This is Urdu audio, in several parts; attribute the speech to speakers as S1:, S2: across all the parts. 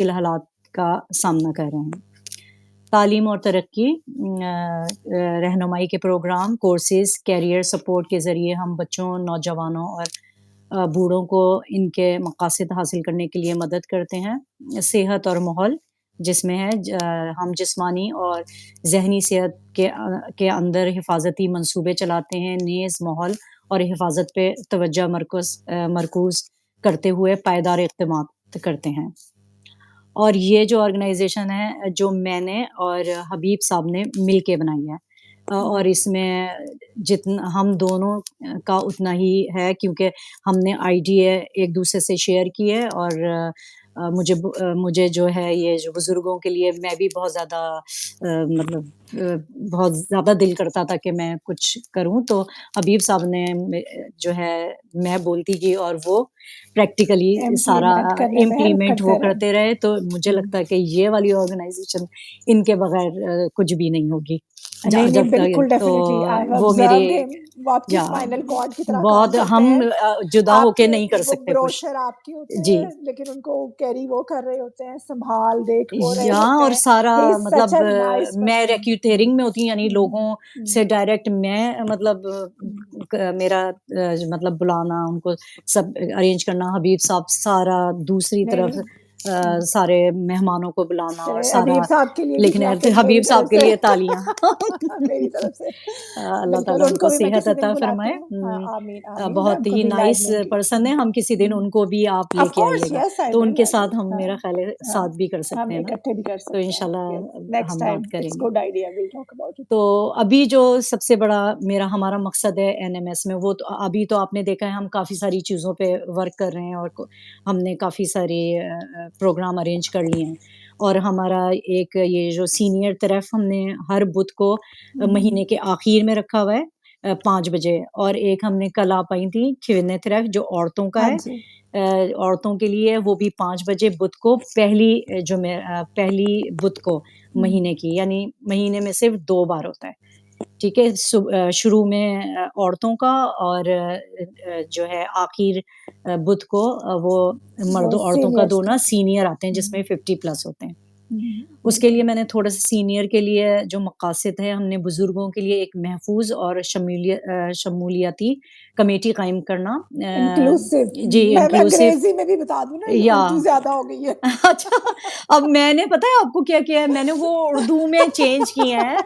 S1: مشکل حالات کا سامنا کر رہے ہیں۔ تعلیم اور ترقی رہنمائی کے پروگرام، کورسز، کیریئر سپورٹ کے ذریعے ہم بچوں، نوجوانوں اور بوڑھوں کو ان کے مقاصد حاصل کرنے کے لیے مدد کرتے ہیں۔ صحت اور ماحول جس میں ہے ہم جسمانی اور ذہنی صحت کے اندر حفاظتی منصوبے چلاتے ہیں، نیز ماحول اور حفاظت پہ توجہ مرکوز کرتے ہوئے پائیدار اقدامات کرتے ہیں۔ اور یہ جو آرگنائزیشن ہے جو میں نے اور حبیب صاحب نے مل کے بنائی ہے، اور اس میں جتنا ہم دونوں کا اتنا ہی ہے، کیونکہ ہم نے آئیڈیا ایک دوسرے سے شیئر کی ہے، اور مجھے جو ہے یہ جو بزرگوں کے لیے میں بھی بہت زیادہ مطلب بہت زیادہ دل کرتا تھا کہ میں کچھ کروں، تو حبیب صاحب نے جو ہے میں بولتی گئی اور وہ پریکٹیکلی سارا امپلیمنٹ وہ کرتے رہے، تو مجھے لگتا ہے کہ یہ والی آرگنائزیشن ان کے بغیر کچھ بھی نہیں ہوگی۔
S2: نہیں بالکل ڈیفینیٹلی
S1: وہ میرے
S2: آپ کی اسپائنل کارڈ کی طرح
S1: بہت ہم جدا ہو کے نہیں کر سکتے کچھ
S2: بروشر آپ کی ہوتے
S1: جی،
S2: ہیں، لیکن ان کو کیری وہ کر رہے ہوتے ہیں، سنبھال دیکھ وہ رہے
S1: یہاں
S2: ہوتے
S1: اور
S2: ہیں۔
S1: سارا مطلب میں
S2: person.
S1: ریکروٹنگ میں ہوتی ہوں، یعنی لوگوں سے ڈائریکٹ میں مطلب میرا مطلب بلانا، ان کو سب ارینج کرنا، حبیب صاحب سارا دوسری طرف سارے مہمانوں کو بلانا اور سارا
S2: حبیب صاحب کے لیے بھی
S1: لکھنا ہے۔
S2: میری
S1: حبیب صاحب
S2: طرف
S1: کے
S2: سے
S1: لیے تالیاں
S2: میری طرف سے
S1: اللہ
S2: بالکل،
S1: تعالیٰ
S2: ان
S1: ان
S2: کو
S1: کو
S2: بھی میں
S1: صحت
S2: کسی دن
S1: عطا
S2: بلاتی
S1: فرمائے۔
S2: ہوں۔ آمین آمین، میں
S1: بہت
S2: ان کو
S1: ہی
S2: بھی
S1: نائس
S2: لائیو لوں گی۔
S1: پرسن ہے، ہم کسی دن ان کو بھی آپ لے
S2: آف
S1: کے
S2: کورس،
S1: آئیے گا،
S2: یس آئی
S1: تو ان کے
S2: ول،
S1: ساتھ ہم میرا خیال ہے ساتھ بھی کر
S2: ہم
S1: سکتے ہیں نا،
S2: اکٹھے بھی کر
S1: تو
S2: سکتے ہیں۔
S1: انشاءاللہ
S2: نیکسٹ
S1: ہم
S2: ٹائم
S1: بات کریں
S2: اٹس
S1: گے۔
S2: Good idea, we'll talk about it.
S1: تو ابھی جو سب سے بڑا ہمارا مقصد ہے NMS میں، وہ تو ابھی تو آپ نے دیکھا ہے ہم کافی ساری چیزوں پہ ورک کر رہے ہیں، اور ہم نے کافی سارے پروگرام ارینج کر لیے ہیں، اور ہمارا ایک یہ جو سینئر طرف ہم نے ہر بدھ کو مہینے کے آخر میں رکھا ہوا ہے 5 بجے، اور ایک ہم نے کل آپ آئی تھی کھونے طرف جو عورتوں کا ہے، عورتوں کے لیے وہ بھی 5 بجے بدھ کو، پہلی بدھ کو مہینے کی، یعنی مہینے میں صرف 2 بار ہوتا ہے، ٹھیک ہے، شروع میں عورتوں کا، اور جو ہے آخر بدھ کو وہ مرد و عورتوں کا دونوں سینئر آتے ہیں جس میں 50+ ہوتے ہیں۔ اس کے لیے میں نے تھوڑا سا سینئر کے لیے جو مقاصد ہے، ہم نے بزرگوں کے لیے ایک محفوظ اور شمولیاتی کمیٹی قائم کرنا،
S2: انکلوسیو،
S1: جی
S2: میں
S1: انکلوسیو،
S2: انگریزی میں بھی بتا دوں نا،
S1: یا
S2: اردو زیادہ ہو گئی ہے۔
S1: اچھا، اب میں نے پتا ہے آپ کو کیا کیا ہے، میں نے وہ اردو میں چینج کیے ہیں،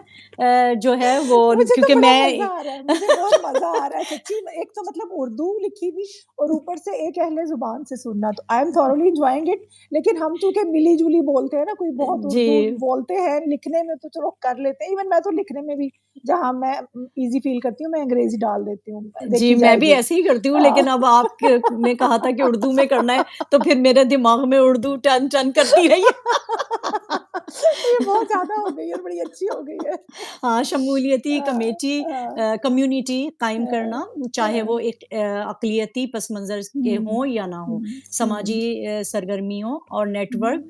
S1: جو ہے وہ
S2: مجھے تو
S1: کیونکہ
S2: بڑا
S1: میں
S2: مزہ آ رہا ہے، مجھے بہت مزہ آ رہا ہے سچی میں۔ ایک تو مطلب اردو لکھی بھی اور اوپر سے ایک اہل زبان سے سننا، تو آئی ایم تھورولی انجوائنگ اٹ۔ لیکن ہم تو کہ ملی جلی بولتے ہیں نا، کوئی بہت
S1: جی
S2: اردو بولتے ہیں، لکھنے میں تو چلو کر لیتے ہیں، ایون میں تو لکھنے میں بھی جہاں میں ایزی فیل کرتی ہوں میں انگریزی ڈال دیتی ہوں،
S1: جی
S2: دیکھی
S1: میں
S2: جائے
S1: بھی
S2: گی۔
S1: ایسے ہی کرتی ہوں، لیکن اب آپ نے کہا تھا کہ اردو میں کرنا ہے، تو پھر میرے دماغ میں اردو ٹن ٹن کرتی رہی
S2: یہ بہت زیادہ ہو گئی ہے، بڑی اچھی ہو گئی ہے۔
S1: ہاں، شمولیتی کمیونٹی قائم کرنا، چاہے وہ ایک اقلیتی پس منظر کے ہوں یا نہ ہوں، سماجی سرگرمیوں اور نیٹ ورک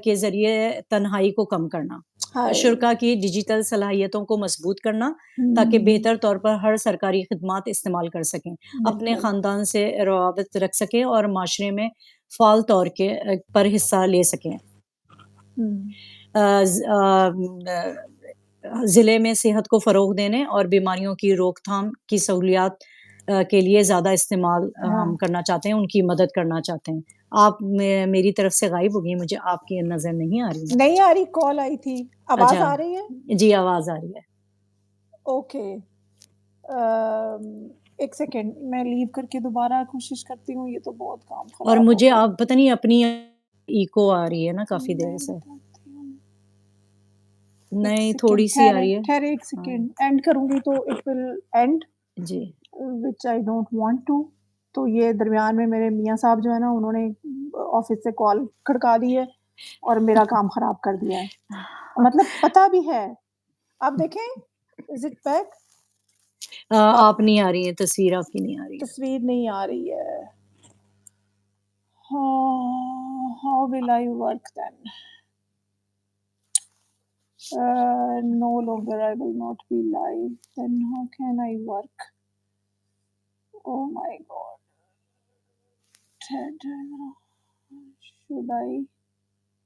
S1: کے ذریعے تنہائی کو کم کرنا، شرکا کی ڈیجیٹل صلاحیتوں کو مضبوط کرنا تاکہ بہتر طور پر ہر سرکاری خدمات استعمال کر سکیں، اپنے خاندان سے روابط رکھ سکیں اور معاشرے میں فعال طور پر حصہ لے سکیں۔ ضلع میں صحت کو فروغ دینے اور بیماریوں کی روک تھام کی سہولیات کے لیے زیادہ استعمال ہم کرنا چاہتے ہیں، ان کی مدد کرنا چاہتے ہیں۔ آپ میری طرف سے غائب ہو گئی، مجھے آپ کی نظر نہیں آ رہی ہے۔
S2: نہیں آ رہی، کال آئی تھی، آواز آ رہی ہے؟
S1: جی آواز آ رہی ہے۔
S2: اوکے، ایک سیکنڈ میں لیو کر کے دوبارہ کوشش کرتی ہوں، یہ تو بہت کام خراب
S1: اور
S2: ہو
S1: مجھے
S2: گیا۔
S1: آپ پتہ نہیں اپنی ایکو آ رہی ہے نا کافی دیر سے، نہیں تھوڑی سی آ رہی ہے۔
S2: ٹھہرے ایک سیکنڈ، اینڈ کروں گی تو اٹ ول اینڈ،
S1: جی
S2: which I don't want to. تو یہ درمیان میں میرے میاں صاحب جو ہے نا، انہوں نے آفس سے کال کھڑکا دی ہے اور میرا کام خراب کر دیا ہے، مطلب پتہ بھی ہے۔ آپ دیکھیں، از اٹ بیک؟
S1: آپ نہیں آ رہی ہیں، تصویر آپ کی نہیں آ رہی ہے۔
S2: تصویر نہیں آ رہی ہے۔ How will I work then? No longer I will not be live. Then how can I work? Oh my God. Should I?